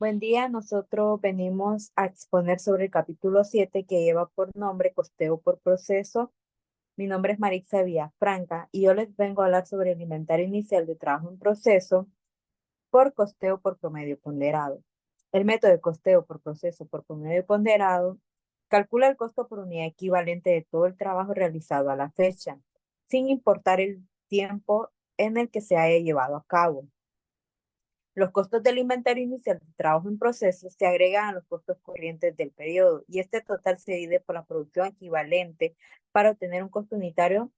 Buen día, nosotros venimos a exponer sobre el capítulo 7 que lleva por nombre Costeo por Proceso. Mi nombre es Maritza Villafranca y yo les vengo a hablar sobre el inventario inicial de trabajo en proceso por costeo por promedio ponderado. El método de costeo por proceso por promedio ponderado calcula el costo por unidad equivalente de todo el trabajo realizado a la fecha, sin importar el tiempo en el que se haya llevado a cabo. Los costos del inventario inicial de trabajo en proceso se agregan a los costos corrientes del periodo y este total se divide por la producción equivalente para obtener un costo unitario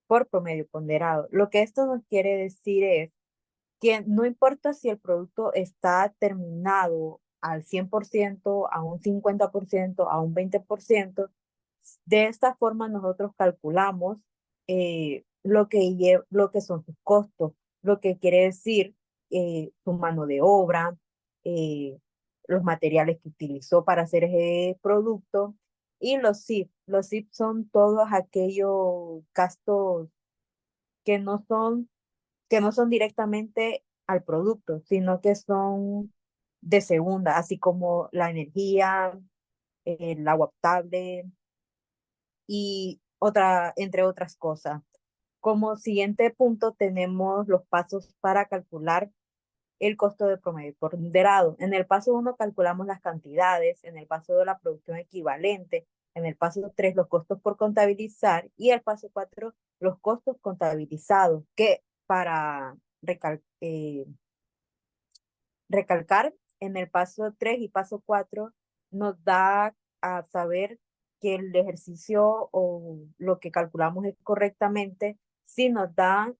por promedio ponderado. Lo que esto nos quiere decir es que no importa si el producto está terminado al 100%, a un 50%, a un 20%, de esta forma nosotros calculamos lo que son sus costos, lo que quiere decir su mano de obra, eh, los materiales que utilizó para hacer ese producto y los SIF. Los SIF son todos aquellos gastos que no son, que no son directamente al producto, sino que son de segunda, así como la energía, el agua potable y entre otras cosas. Como siguiente punto tenemos los pasos para calcular el costo de promedio ponderado. En el paso 1 calculamos las cantidades, en el paso 2 la producción equivalente, en el paso 3 los costos por contabilizar y el paso 4 los costos contabilizados, que para recalcar, en el paso 3 y paso 4 nos da a saber que el ejercicio o lo que calculamos es correctamente si nos da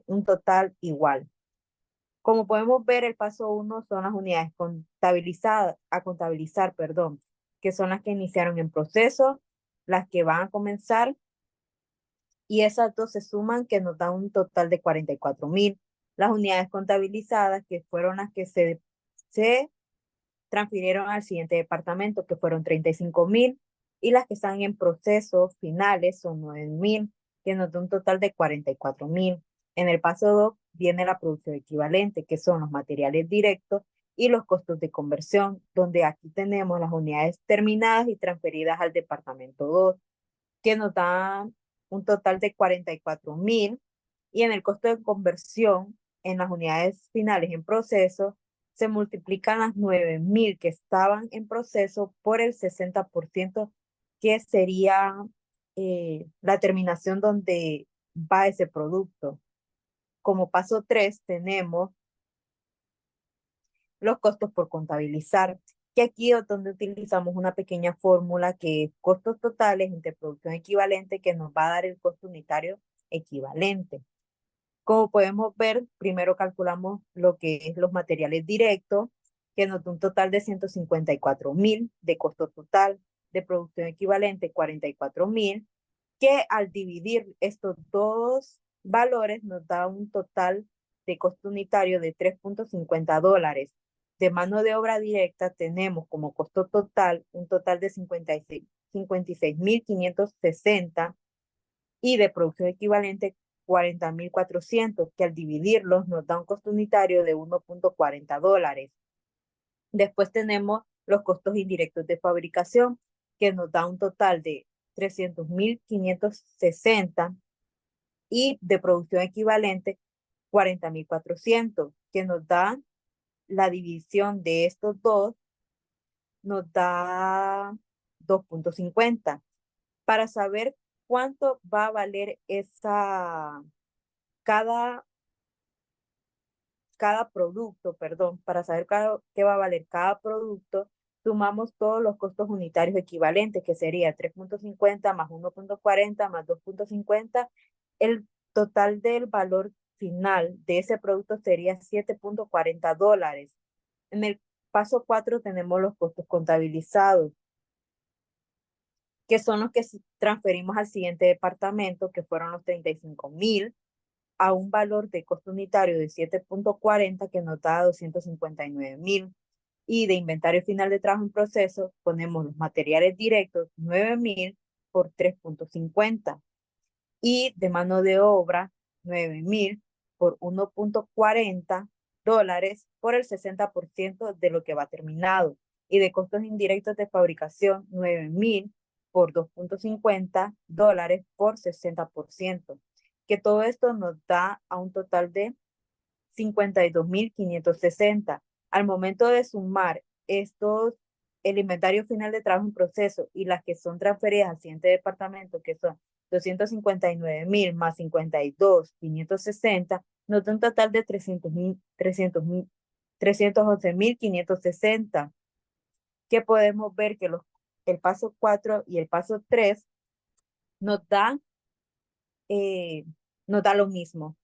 un total igual. Como podemos ver, el paso 1 son las unidades a contabilizar, perdón, que son las que iniciaron en proceso, las que van a comenzar, y esas dos se suman que nos dan un total de 44,000. Las unidades contabilizadas, que fueron las que se transfirieron al siguiente departamento, que fueron 35,000, y las que están en procesos finales son 9,000, que nos da un total de 44,000. En el paso 2 viene la producción equivalente, que son los materiales directos y los costos de conversión, donde aquí tenemos las unidades terminadas y transferidas al departamento 2, que nos dan un total de 44,000. Y en el costo de conversión, en las unidades finales en proceso, se multiplican las 9,000 que estaban en proceso por el 60%, que sería la terminación donde va ese producto. Como paso 3 tenemos los costos por contabilizar, que aquí es donde utilizamos una pequeña fórmula que es costos totales entre producción equivalente, que nos va a dar el costo unitario equivalente. Como podemos ver, primero calculamos lo que es los materiales directos, que nos da un total de 154,000 de costo total, de producción equivalente 44,000, que al dividir estos dos valores nos da un total de costo unitario de $3.50. De mano de obra directa tenemos como costo total un total de 56,560 y de producción equivalente 40,400, que al dividirlos nos da un costo unitario de $1.40. Después tenemos los costos indirectos de fabricación, que nos da un total de 300,560 y de producción equivalente 40,400, que nos da la división de estos dos, nos da 2.50. Para saber cuánto va a valer cada, cada producto, perdón, para saber qué va a valer cada producto, sumamos todos los costos unitarios equivalentes, que sería 3.50 más 1.40 más 2.50. El total del valor final de ese producto sería $7.40. En el paso 4 tenemos los costos contabilizados, que son los que transferimos al siguiente departamento, que fueron los 35,000, a un valor de costo unitario de 7.40, que nos da 259,000. Y de inventario final de trabajo en proceso ponemos los materiales directos 9,000 por 3.50 y de mano de obra 9,000 por 1.40 dólares por el 60% de lo que va terminado. Y de costos indirectos de fabricación, 9.000 por $2.50 por 60%. Que todo esto nos da a un total de 52.560. Al momento de sumar estos, el inventario final de trabajo en proceso y las que son transferidas al siguiente departamento, que son 259.000 más 52.560, nos da un total de 311.560, que podemos ver que el paso 4 y el paso 3 nos dan, eh, nos da lo mismo.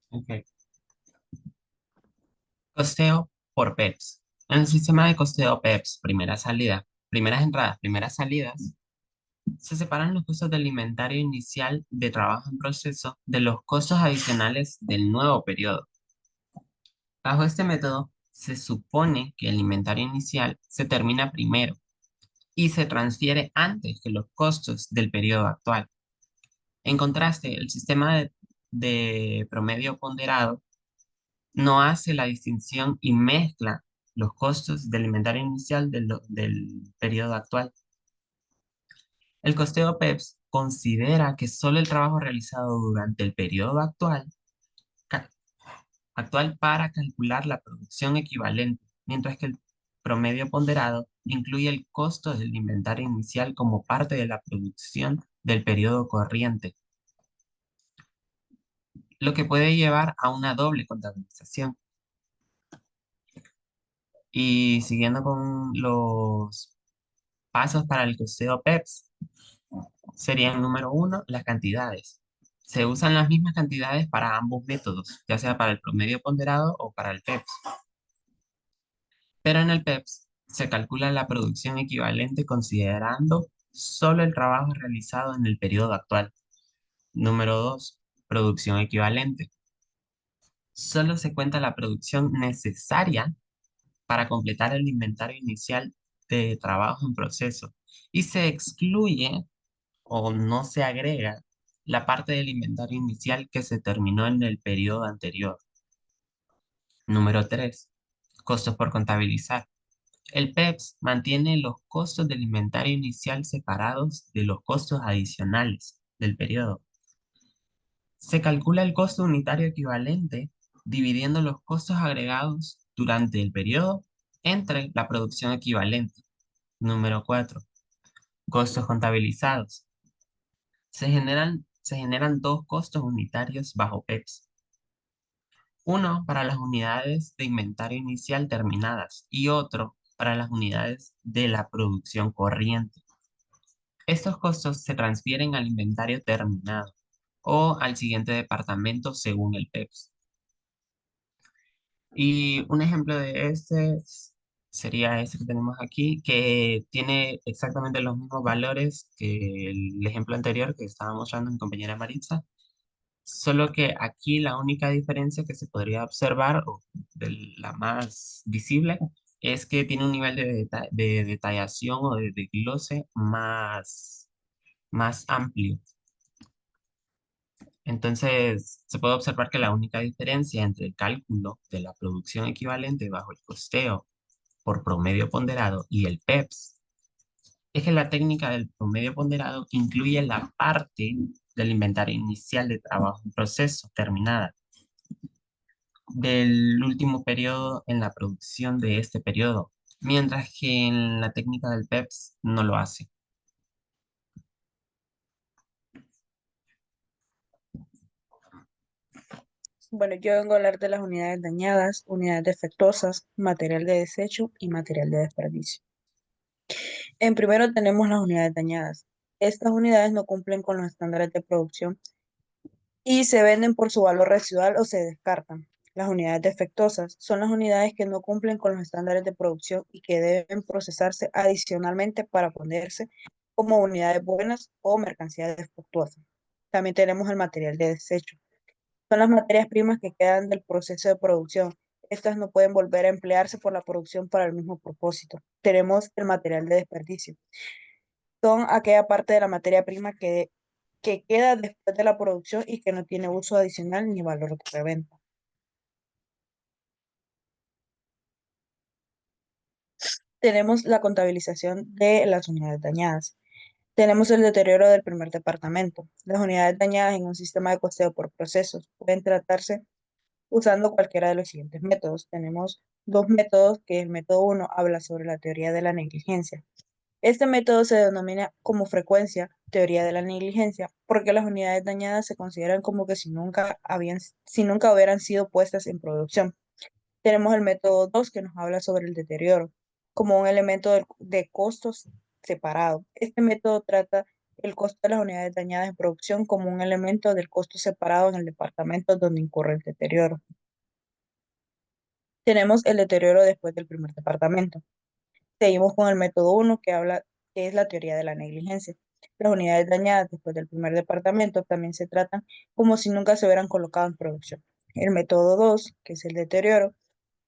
Ok. Costeo por PEPs. En el sistema de costeo PEPs, primera salida, primeras entradas, primeras salidas, se separan los costos del inventario inicial de trabajo en proceso de los costos adicionales del nuevo periodo. Bajo este método, se supone que el inventario inicial se termina primero y se transfiere antes que los costos del periodo actual. En contraste, el sistema de promedio ponderado no hace la distinción y mezcla los costos del inventario inicial del periodo actual. El costeo PEPS considera que solo el trabajo realizado durante el periodo ca- actual para calcular la producción equivalente, mientras que el promedio ponderado incluye el costo del inventario inicial como parte de la producción del periodo corriente, lo que puede llevar a una doble contabilización. Y siguiendo con los pasos para el costeo PEPS, serían número uno, las cantidades. Se usan las mismas cantidades para ambos métodos, ya sea para el promedio ponderado o para el PEPS. Pero en el PEPS se calcula la producción equivalente considerando solo el trabajo realizado en el periodo actual. Número 2, producción equivalente. Solo se cuenta la producción necesaria para completar el inventario inicial de trabajo en proceso y se excluye o no se agrega la parte del inventario inicial que se terminó en el periodo anterior. Número 3, costos por contabilizar. El PEPS mantiene los costos del inventario inicial separados de los costos adicionales del periodo. Se calcula el costo unitario equivalente dividiendo los costos agregados durante el periodo entre la producción equivalente. Número 4, costos contabilizados. Se generan dos costos unitarios bajo PEPS. Uno para las unidades de inventario inicial terminadas y otro para las unidades de la producción corriente. Estos costos se transfieren al inventario terminado o al siguiente departamento según el PEPS. Y un ejemplo de este sería este que tenemos aquí, que tiene exactamente los mismos valores que el ejemplo anterior que estaba mostrando mi compañera Maritza, solo que aquí la única diferencia que se podría observar, o de la más visible, es que tiene un nivel de detallación o de desglose más amplio. Entonces, se puede observar que la única diferencia entre el cálculo de la producción equivalente bajo el costeo por promedio ponderado y el PEPS es que la técnica del promedio ponderado incluye la parte del inventario inicial de trabajo en proceso terminada del último periodo en la producción de este periodo, mientras que en la técnica del PEPS no lo hace. Bueno, yo vengo a hablar de las unidades dañadas, unidades defectuosas, material de desecho y material de desperdicio. En primero tenemos las unidades dañadas. Estas unidades no cumplen con los estándares de producción y se venden por su valor residual o se descartan. Las unidades defectuosas son las unidades que no cumplen con los estándares de producción y que deben procesarse adicionalmente para ponerse como unidades buenas o mercancía defectuosa. También tenemos el material de desecho. Son las materias primas que quedan del proceso de producción. Estas no pueden volver a emplearse por la producción para el mismo propósito. Tenemos el material de desperdicio. Son aquella parte de la materia prima que que queda después de la producción y que no tiene uso adicional ni valor de reventa. Tenemos la contabilización de las unidades dañadas. Tenemos el deterioro del primer departamento. Las unidades dañadas en un sistema de costeo por procesos pueden tratarse usando cualquiera de los siguientes métodos. Tenemos dos métodos, que el método 1 habla sobre la teoría de la negligencia. Este método se denomina como frecuencia teoría de la negligencia porque las unidades dañadas se consideran como que si nunca hubieran sido puestas en producción. Tenemos el método 2 que nos habla sobre el deterioro como un elemento de costos separado. Este método trata el costo de las unidades dañadas en producción como un elemento del costo separado en el departamento donde incurre el deterioro. Tenemos el deterioro después del primer departamento. Seguimos con el método 1 que es la teoría de la negligencia. Las unidades dañadas después del primer departamento también se tratan como si nunca se hubieran colocado en producción. El método 2, que es el deterioro,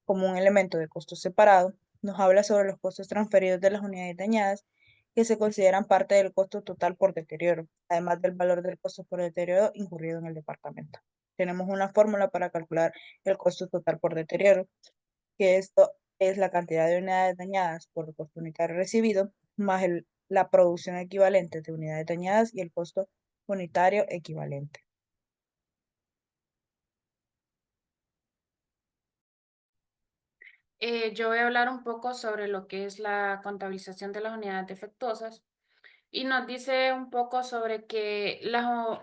como un elemento de costo separado, nos habla sobre los costos transferidos de las unidades dañadas que se consideran parte del costo total por deterioro, además del valor del costo por deterioro incurrido en el departamento. Tenemos una fórmula para calcular el costo total por deterioro, que esto es la cantidad de unidades dañadas por el costo unitario recibido, más la producción equivalente de unidades dañadas y el costo unitario equivalente. Yo voy a hablar un poco sobre lo que es la contabilización de las unidades defectuosas y nos dice un poco sobre que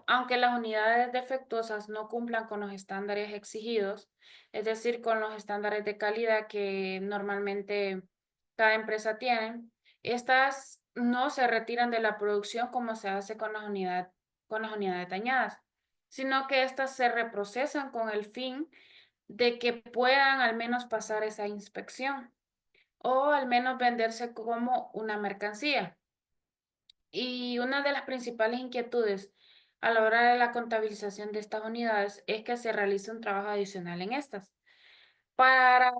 aunque las unidades defectuosas no cumplan con los estándares exigidos, es decir, con los estándares de calidad que normalmente cada empresa tiene, estas no se retiran de la producción como se hace con las unidades dañadas, sino que estas se reprocesan con el fin de que puedan al menos pasar esa inspección o al menos venderse como una mercancía. Y una de las principales inquietudes a la hora de la contabilización de estas unidades es que se realice un trabajo adicional en estas. Para,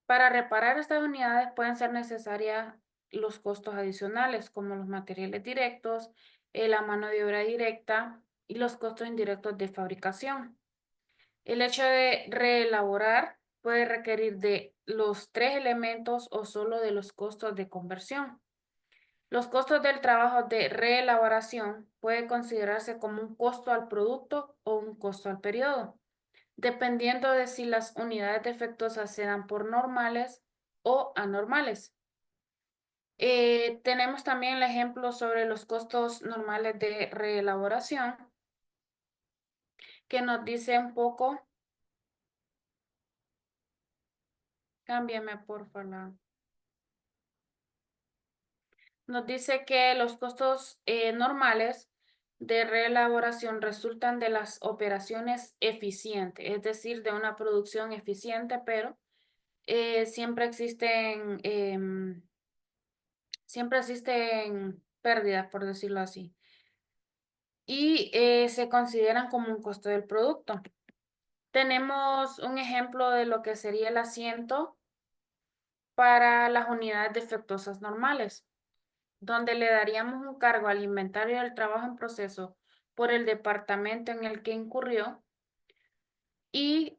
para reparar estas unidades pueden ser necesarias los costos adicionales, como los materiales directos, la mano de obra directa y los costos indirectos de fabricación. El hecho de reelaborar puede requerir de los tres elementos o solo de los costos de conversión. Los costos del trabajo de reelaboración puede considerarse como un costo al producto o un costo al periodo, dependiendo de si las unidades defectuosas se dan por normales o anormales. Tenemos también el ejemplo sobre los costos normales de reelaboración, que nos dice un poco, cámbiame por favor. Nos dice que los costos normales de reelaboración resultan de las operaciones eficientes, es decir, de una producción eficiente, pero siempre existen pérdidas, por decirlo así, y se consideran como un costo del producto. Tenemos un ejemplo de lo que sería el asiento para las unidades defectuosas normales, donde le daríamos un cargo al inventario del trabajo en proceso por el departamento en el que incurrió y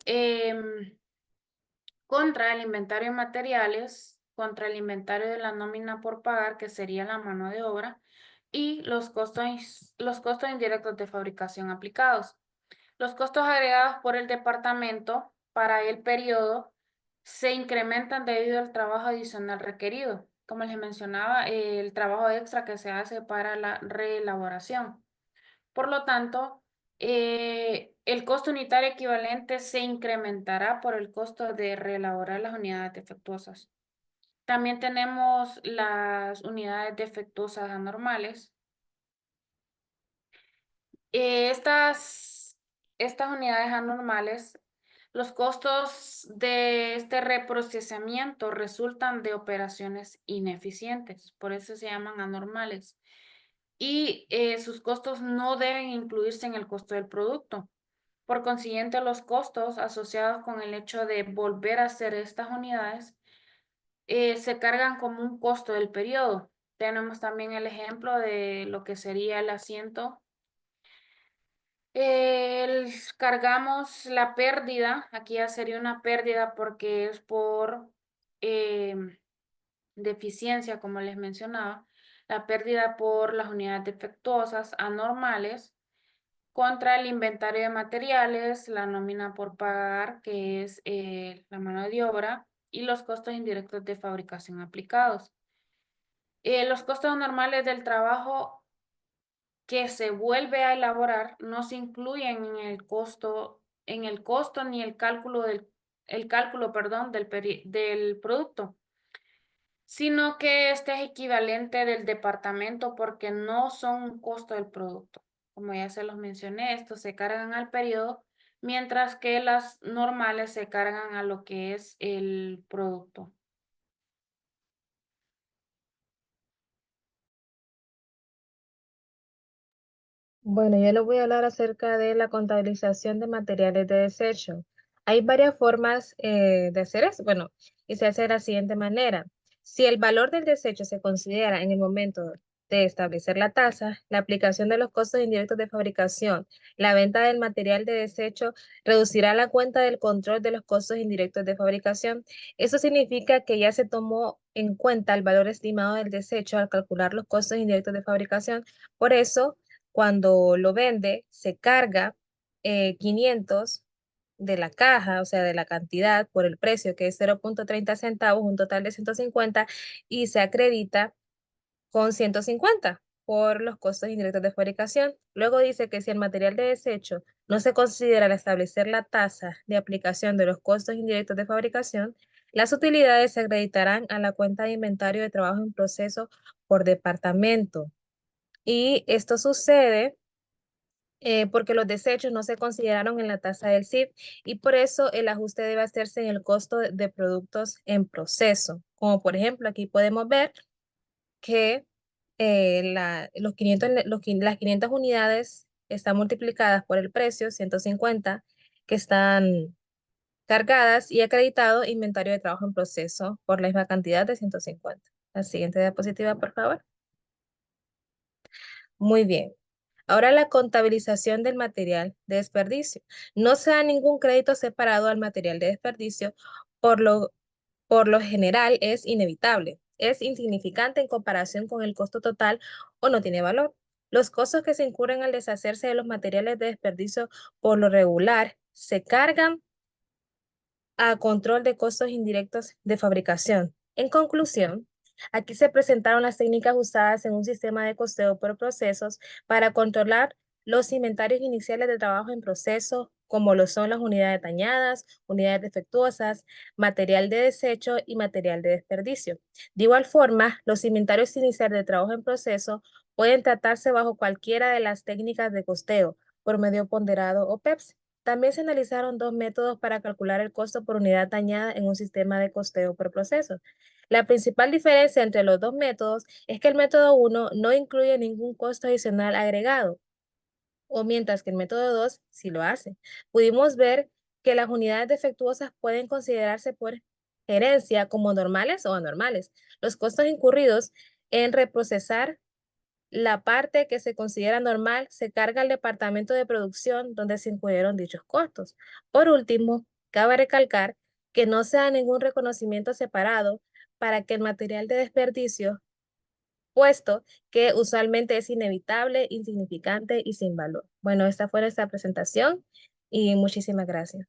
contra el inventario de materiales, contra el inventario de la nómina por pagar, que sería la mano de obra, y los costos indirectos de fabricación aplicados. Los costos agregados por el departamento para el periodo se incrementan debido al trabajo adicional requerido. Como les mencionaba, el trabajo extra que se hace para la reelaboración. Por lo tanto, el costo unitario equivalente se incrementará por el costo de reelaborar las unidades defectuosas. También tenemos las unidades defectuosas anormales. Estas unidades anormales, los costos de este reprocesamiento resultan de operaciones ineficientes, por eso se llaman anormales. Y sus costos no deben incluirse en el costo del producto. Por consiguiente, los costos asociados con el hecho de volver a hacer estas unidades se cargan como un costo del periodo. Tenemos también el ejemplo de lo que sería el asiento Cargamos la pérdida, aquí ya sería una pérdida porque es por deficiencia, como les mencionaba, la pérdida por las unidades defectuosas anormales contra el inventario de materiales, la nómina por pagar, que es la mano de obra, y los costos indirectos de fabricación aplicados. Los costos normales del trabajo que se vuelve a elaborar no se incluyen en el costo ni el cálculo perdón, del producto, sino que este es equivalente del departamento porque no son un costo del producto. Como ya se los mencioné, estos se cargan al periodo, mientras que las normales se cargan a lo que es el producto. Bueno, yo les voy a hablar acerca de la contabilización de materiales de desecho. Hay varias formas de hacer eso. Bueno, y se hace de la siguiente manera. Si el valor del desecho se considera en el momento de establecer la tasa, la aplicación de los costos indirectos de fabricación, la venta del material de desecho reducirá la cuenta del control de los costos indirectos de fabricación. Eso significa que ya se tomó en cuenta el valor estimado del desecho al calcular los costos indirectos de fabricación. Por eso, cuando lo vende, se carga 500 de la caja, o sea, de la cantidad por el precio, que es 0.30 centavos, un total de 150, y se acredita con 150 por los costos indirectos de fabricación. Luego dice que si el material de desecho no se considera al establecer la tasa de aplicación de los costos indirectos de fabricación, las utilidades se acreditarán a la cuenta de inventario de trabajo en proceso por departamento. Y esto sucede porque los desechos no se consideraron en la tasa del CIF y por eso el ajuste debe hacerse en el costo de productos en proceso. Como por ejemplo, aquí podemos ver que las 500 unidades están multiplicadas por el precio, 150, que están cargadas y acreditado inventario de trabajo en proceso por la misma cantidad de 150. La siguiente diapositiva, por favor. Muy bien. Ahora la contabilización del material de desperdicio. No se da ningún crédito separado al material de desperdicio, por lo general es inevitable, es insignificante en comparación con el costo total o no tiene valor. Los costos que se incurren al deshacerse de los materiales de desperdicio por lo regular se cargan a control de costos indirectos de fabricación. En conclusión, aquí se presentaron las técnicas usadas en un sistema de costeo por procesos para controlar los inventarios iniciales de trabajo en proceso, como lo son las unidades dañadas, unidades defectuosas, material de desecho y material de desperdicio. De igual forma, los inventarios iniciales de trabajo en proceso pueden tratarse bajo cualquiera de las técnicas de costeo, por medio ponderado o PEPS. También se analizaron dos métodos para calcular el costo por unidad dañada en un sistema de costeo por proceso. La principal diferencia entre los dos métodos es que el método 1 no incluye ningún costo adicional agregado, o mientras que el método 2 sí lo hace. Pudimos ver que las unidades defectuosas pueden considerarse por gerencia como normales o anormales. Los costos incurridos en reprocesar la parte que se considera normal se carga al departamento de producción donde se incluyeron dichos costos. Por último, cabe recalcar que no se da ningún reconocimiento separado para que el material de desperdicio, puesto que usualmente es inevitable, insignificante y sin valor. Bueno, esta fue nuestra presentación y muchísimas gracias.